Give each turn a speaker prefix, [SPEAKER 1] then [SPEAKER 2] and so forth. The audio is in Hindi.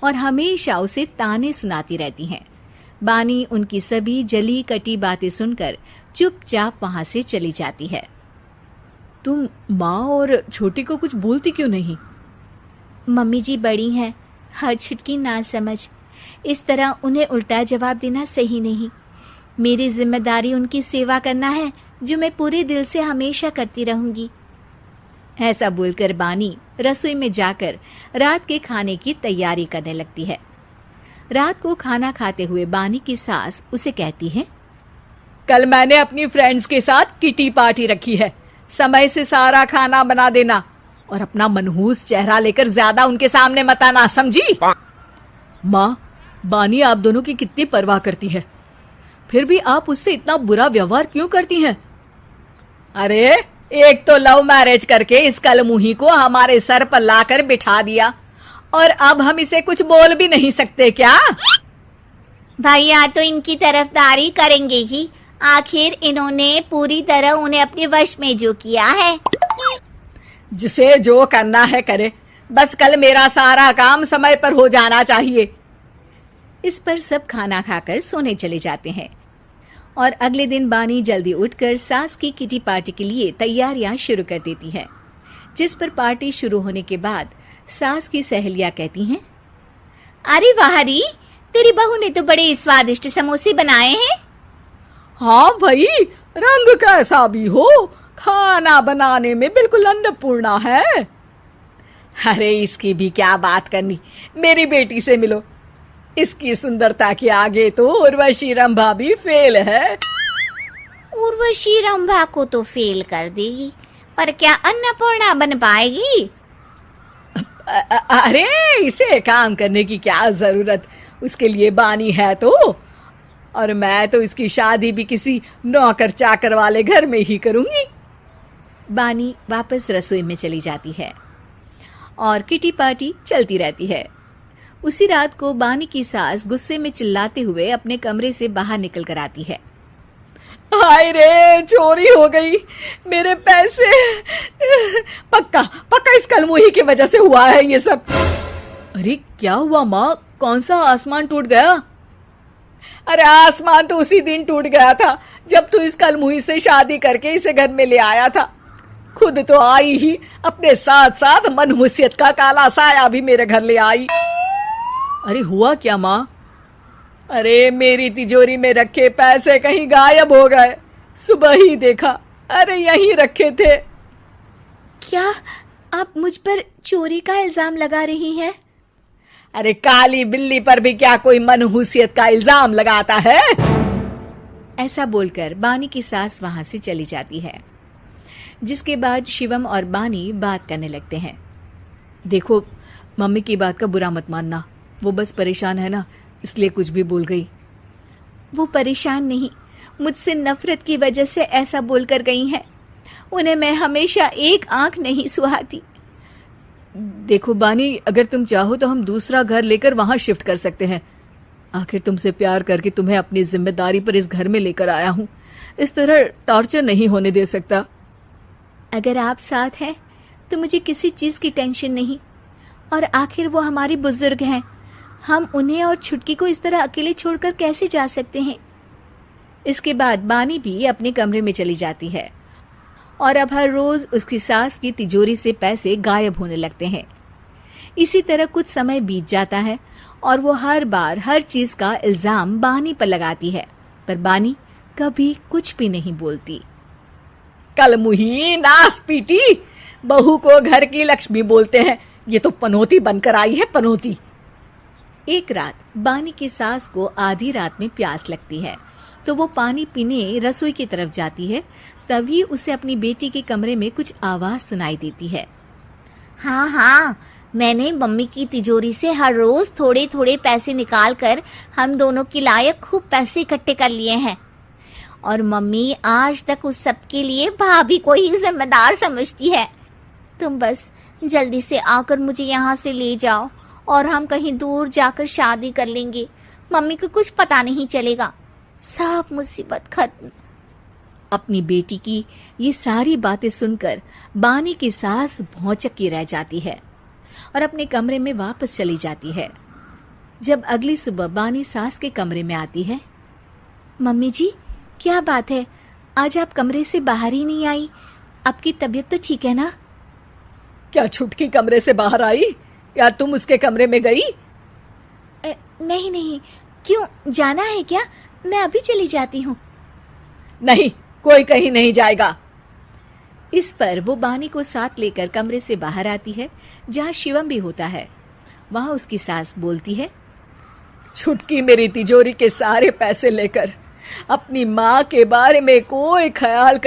[SPEAKER 1] और हमेशा उसे ताने सुनाती रहती हैं। बानी उनकी सभी जली कटी बातें सुनकर चुपचाप वहां से चली जाती है।
[SPEAKER 2] तुम माँ और छोटी को कुछ बोलती क्यों नहीं?
[SPEAKER 1] मम्मी जी बड़ी हैं, हर छुटकी ना समझ, इस तरह उन्हें उल्टा जवाब देना सही नहीं। मेरी जिम्मेदारी उनकी सेवा करना है, जो मैं पूरे दिल से हमेशा करती रहूंगी। ऐसा बोलकर बानी रसोई में जाकर रात के खाने की तैयारी करने लगती है। रात को खाना खाते हुए बानी की सास उसे कहती है,
[SPEAKER 2] कल मैंने अपनी फ्रेंड्स के साथ किटी पार्टी रखी है, समय से सारा खाना बना देना और अपना मनहूस चेहरा लेकर ज्यादा उनके सामने मत आना, समझी? माँ, बानी आप दोनों की कितनी परवाह करती है, फिर भी आप उससे इतना बुरा व्यवहार क्यों करती हैं? अरे एक तो लव मैरिज करके इस कलमुही को हमारे सर पर लाकर बिठा दिया और अब हम इसे कुछ बोल भी नहीं सकते क्या?
[SPEAKER 1] भैया तो इनकी तरफदारी करेंगे ही, आखिर इन्होंने पूरी तरह उन्हें अपने वश में जो किया है।
[SPEAKER 2] जिसे जो करना है करे, बस कल मेरा सारा काम समय पर हो जाना चाहिए।
[SPEAKER 1] इस पर सब खाना खाकर सोने चले जाते हैं और अगले दिन बानी जल्दी उठकर सास की किटी पार्टी के लिए तैयारियां शुरू कर देती है। जिस पर पार्टी शुरू होने के बाद सास की सहेलियां कहती हैं, अरे वाह री, तेरी बहू ने तो बड़े स्वादिष्ट समोसे बनाए हैं।
[SPEAKER 2] हाँ भाई, रंग कैसा भी हो, खाना बनाने में बिल्कुल अन्नपूर्णा है। अरे इसकी भी क्या बात करनी, मेरी बेटी से मिलो, इसकी सुंदरता के आगे तो उर्वशी रंभा भी फेल है।
[SPEAKER 1] उर्वशी रंभा को तो फेल कर देगी, पर क्या अन्नपूर्णा बन पाएगी?
[SPEAKER 2] अरे इसे काम करने की क्या जरूरत, उसके लिए बानी है तो, और मैं तो इसकी शादी भी किसी नौकर चाकर वाले घर में ही करूंगी।
[SPEAKER 1] बानी वापस रसोई में चली जाती है और किटी पार्टी चलती रहती है। उसी रात को बानी की सास गुस्से में चिल्लाते हुए अपने कमरे से बाहर निकल कर आती है।
[SPEAKER 2] हाय रे, चोरी हो गई, मेरे पैसे, पक्का पक्का इस कलमुही की वजह से हुआ है ये सब। अरे क्या हुआ माँ, कौन सा आसमान टूट गया? अरे आसमान तो उसी दिन टूट गया था जब तू इस कलमुही से शादी करके इसे घर में ले आया था। खुद तो आई ही, अपने साथ साथ मनहूसियत का काला साया भी मेरे घर ले आई। अरे हुआ क्या माँ? अरे मेरी तिजोरी में रखे पैसे कहीं गायब हो गए, सुबह ही देखा, अरे यहीं रखे थे।
[SPEAKER 1] क्या आप मुझ पर चोरी का इल्जाम लगा रही हैं?
[SPEAKER 2] अरे काली बिल्ली पर भी क्या कोई मनहूसियत का इल्जाम लगाता है?
[SPEAKER 1] ऐसा बोलकर बानी की सास वहां से चली जाती है। जिसके बाद शिवम और बानी बात करने लगते हैं।
[SPEAKER 2] देखो, मम्मी की बात का बुरा मत मानना, वो बस परेशान है ना, इसलिए कुछ भी बोल गई।
[SPEAKER 1] वो परेशान नहीं, मुझसे नफरत की वजह से ऐसा बोलकर गई हैं। उन्हें मैं हमेशा एक आंख नहीं सुहाती।
[SPEAKER 2] देखो बानी, अगर तुम चाहो तो हम दूसरा घर लेकर वहां शिफ्ट कर सकते हैं। आखिर तुमसे प्यार करके तुम्हें अपनी जिम्मेदारी पर इस घर में लेकर आया हूं, इस तरह टॉर्चर नहीं होने दे सकता।
[SPEAKER 1] अगर आप साथ हैं तो मुझे किसी चीज की टेंशन नहीं, और आखिर वो हमारी बुजुर्ग हैं, हम उन्हें और छुटकी को इस तरह अकेले छोड़कर कैसे जा सकते हैं। इसके बाद बानी भी अपने कमरे में चली जाती है और अब हर रोज उसकी सास की तिजोरी से पैसे गायब होने लगते हैं। इसी तरह कुछ समय बीत जाता है और वो हर बार हर चीज का इल्जाम बानी पर लगाती है, पर बानी कभी कुछ भी नहीं बोलती।
[SPEAKER 2] कलमुही नास पीटी, बहू को घर की लक्ष्मी बोलते हैं, ये तो पनौती बनकर आई है, पनौती।
[SPEAKER 1] एक रात बानी की सास को आधी रात में प्यास लगती है तो वो पानी पीने रसोई की तरफ जाती है। तभी उसे अपनी बेटी के कमरे में कुछ आवाज सुनाई देती है। हाँ हाँ, मैंने मम्मी की तिजोरी से हर रोज थोड़े थोड़े पैसे निकाल कर हम दोनों के लायक खूब पैसे इकट्ठे कर लिए हैं, और मम्मी आज तक उस सब के लिए भाभी को ही जिम्मेदार समझती है। तुम बस जल्दी से आकर मुझे यहाँ से ले जाओ और हम कहीं दूर जाकर शादी कर लेंगे। मम्मी को कुछ पता नहीं चलेगा, सब मुसीबत खत्म। अपनी बेटी की ये सारी बातें सुनकर बानी की सास भौचक्की रह जाती है और अपने कमरे में वापस चली जाती है। जब अगली सुबह बानी सास के कमरे में आती है। मम्मी जी, क्या बात है, आज आप कमरे से बाहर ही नहीं आई? आपकी तबीयत तो ठीक है ना?
[SPEAKER 2] क्या छुटकी कमरे से बाहर आई या तुम उसके कमरे में गई?
[SPEAKER 1] नहीं नहीं, क्यों, जाना है क्या? मैं अभी चली जाती हूँ।
[SPEAKER 2] नहीं, कोई कहीं नहीं जाएगा।
[SPEAKER 1] इस पर वो बानी को साथ लेकर कमरे से बाहर आती है, जहाँ शिवम भी होता है। वहां उसकी सास बोलती है,
[SPEAKER 2] छुटकी मेरी तिजोरी के सारे पैसे लेकर अपनी माँ के बारे में कोई ख्याल कर